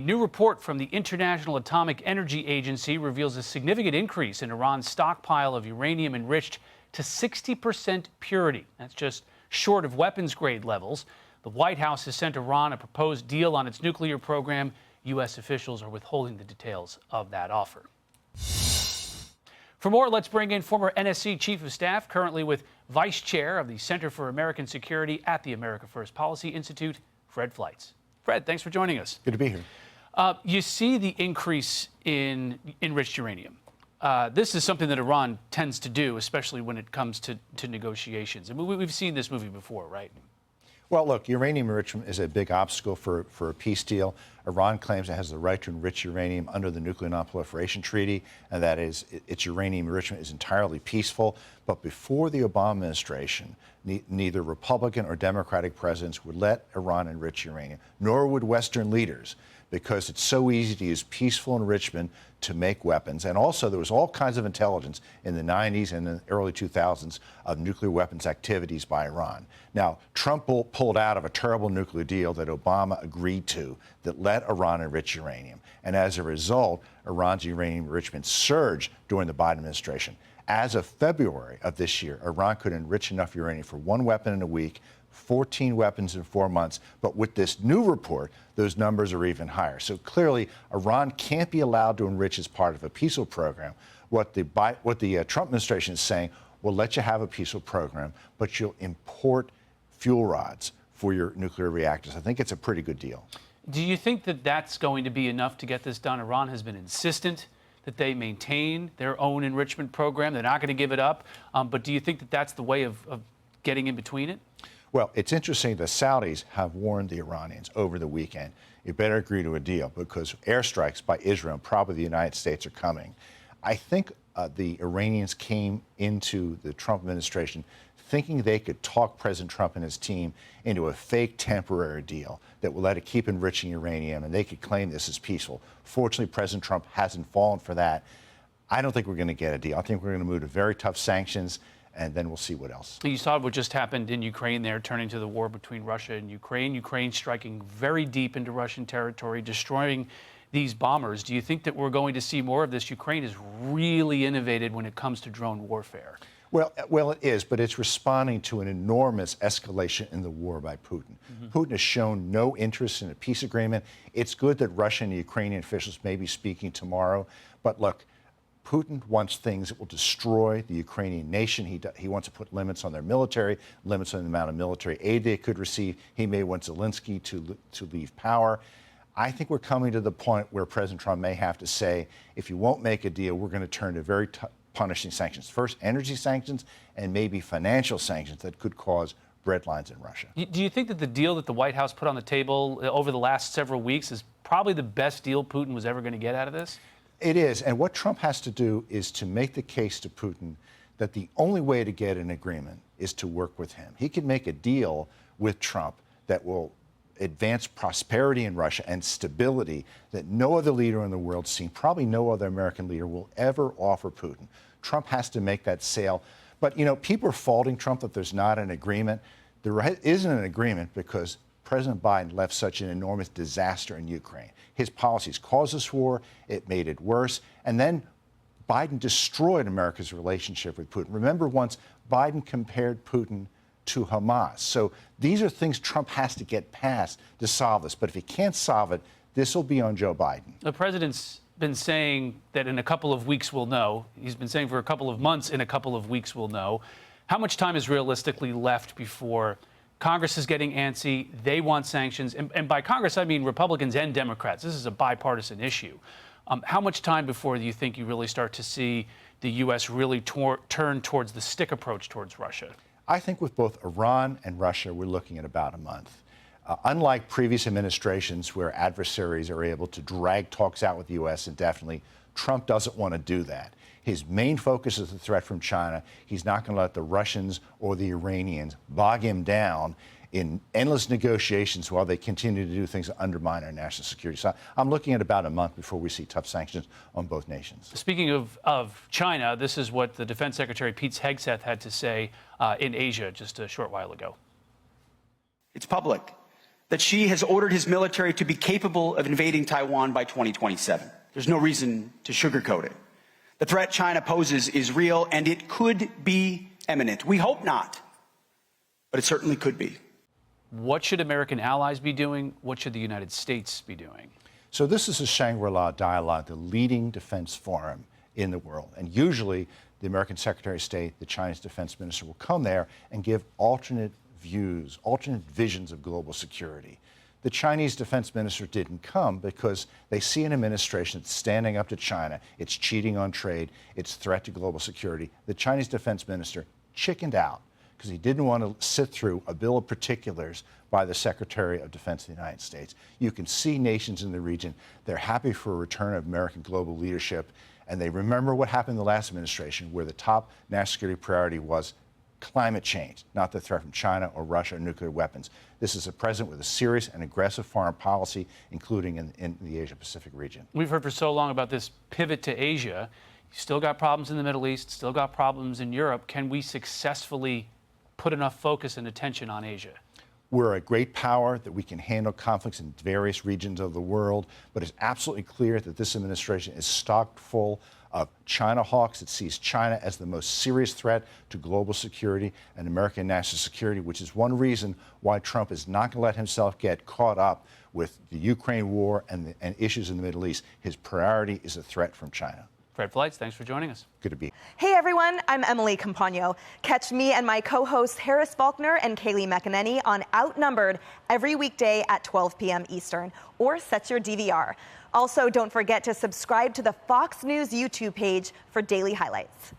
A new report from the International Atomic Energy Agency reveals a significant increase in Iran's stockpile of uranium enriched to 60% purity. That's just short of weapons-grade levels. The White House has sent Iran a proposed deal on its nuclear program. U.S. officials are withholding the details of that offer. For more, let's bring in former NSC Chief of Staff, currently with Vice Chair of the Center for American Security at the America First Policy Institute, Fred Fleitz. Fred, thanks for joining us. Good to be here. You see the increase in enriched uranium. This is something that Iran tends to do, especially when it comes to negotiations. And we've seen this movie before, right? Well, look, uranium enrichment is a big obstacle for a peace deal. Iran claims it has the right to enrich uranium under the Nuclear Non-Proliferation Treaty, and that is, its uranium enrichment is entirely peaceful. But before the Obama administration, neither Republican or Democratic presidents would let Iran enrich uranium, nor would Western leaders, because it's so easy to use peaceful enrichment to make weapons. And also, there was all kinds of intelligence in the 90s and the early 2000s of nuclear weapons activities by Iran. Now, Trump pulled out of a terrible nuclear deal that Obama agreed to that let Iran enrich uranium. And as a result, Iran's uranium enrichment surged during the Biden administration. As of February of this year, Iran could enrich enough uranium for one weapon in a week, 14 weapons in 4 months. But with this new report, those numbers are even higher. So clearly, Iran can't be allowed to enrich as part of a peaceful program. What the Trump administration is saying, we'll let you have a peaceful program, but you'll import fuel rods for your nuclear reactors. I think it's a pretty good deal. Do you think that that's going to be enough to get this done? Iran has been insistent that they maintain their own enrichment program. They're not going to give it up. But do you think that that's the way of getting in between it? Well, it's interesting. The Saudis have warned the Iranians over the weekend, you better agree to a deal because airstrikes by Israel and probably the United States are coming. I think the Iranians came into the Trump administration thinking they could talk President Trump and his team into a fake temporary deal that will let it keep enriching uranium and they could claim this as peaceful. Fortunately, President Trump hasn't fallen for that. I don't think we're going to get a deal. I think we're going to move to very tough sanctions, and then we'll see what else. You saw what just happened in Ukraine there, turning to the war between Russia and Ukraine. Ukraine striking very deep into Russian territory, destroying these bombers. Do you think that we're going to see more of this? Ukraine is really innovative when it comes to drone warfare. Well, it is, but it's responding to an enormous escalation in the war by Putin. Putin has shown no interest in a peace agreement. It's good that Russian and Ukrainian officials may be speaking tomorrow, but look, Putin wants things that will destroy the Ukrainian nation. He wants to put limits on their military, limits on the amount of military aid they could receive. He may want Zelensky to leave power. I think we're coming to the point where President Trump may have to say, if you won't make a deal, we're going to turn to very punishing sanctions. First, energy sanctions and maybe financial sanctions that could cause breadlines in Russia. Do you think that the deal that the White House put on the table over the last several weeks is probably the best deal Putin was ever going to get out of this? It is. And what Trump has to do is to make the case to Putin that the only way to get an agreement is to work with him. He can make a deal with Trump that will advance prosperity in Russia and stability that no other leader in the world seen, probably no other American leader will ever offer Putin. Trump has to make that sale. But, you know, people are faulting Trump that there's not an agreement. There isn't an agreement because President Biden left such an enormous disaster in Ukraine. His policies caused this war. It made it worse. And then Biden destroyed America's relationship with Putin. Remember once Biden compared Putin to Hamas. So these are things Trump has to get past to solve this. But if he can't solve it, this will be on Joe Biden. The president's been saying that in a couple of weeks we'll know. He's been saying for a couple of months, in a couple of weeks we'll know. How much time is realistically left before Congress is getting antsy? They want sanctions. And by Congress, I mean Republicans and Democrats. This is a bipartisan issue. How much time before do you think you really start to see the U.S. really turn towards the stick approach towards Russia? I think with both Iran and Russia, we're looking at about a month. Unlike previous administrations where adversaries are able to drag talks out with the U.S. indefinitely, Trump doesn't want to do that. His main focus is the threat from China. He's not going to let the Russians or the Iranians bog him down in endless negotiations while they continue to do things that undermine our national security. So I'm looking at about a month before we see tough sanctions on both nations. Speaking of China, this is what the Defense Secretary Pete Hegseth had to say in Asia just a short while ago. It's public. that Xi has ordered his military to be capable of invading Taiwan by 2027. There's no reason to sugarcoat it. The threat China poses is real, and it could be imminent. We hope not, but it certainly could be. What should American allies be doing? What should the United States be doing? So this is a Shangri-La dialogue, the leading defense forum in the world. And usually the American Secretary of State, the Chinese defense minister will come there and give alternate views, alternate visions of global security. The Chinese defense minister didn't come because they see an administration that's standing up to China. It's cheating on trade. It's threat to global security. The Chinese defense minister chickened out because he didn't want to sit through a bill of particulars by the Secretary of Defense of the United States. You can see nations in the region, they're happy for a return of American global leadership, and they remember what happened in the last administration, where the top national security priority was climate change, not the threat from China or Russia or nuclear weapons. This is a president with a serious and aggressive foreign policy, including in the Asia-Pacific region. We've heard for so long about this pivot to Asia. You still got problems in the Middle East, still got problems in Europe. Can we successfully put enough focus and attention on Asia? We're a great power that we can handle conflicts in various regions of the world, but it's absolutely clear that this administration is stocked full of China hawks. It sees China as the most serious threat to global security and American national security, which is one reason why Trump is not going to let himself get caught up with the Ukraine war and issues in the Middle East. His priority is a threat from China. Fred Fleitz, thanks for joining us. Good to be here. Hey everyone, I'm Emily Campagno. Catch me and my co-hosts Harris Faulkner and Kaylee McEnany on Outnumbered every weekday at 12 p.m. Eastern, or set your DVR. Also, don't forget to subscribe to the Fox News YouTube page for daily highlights.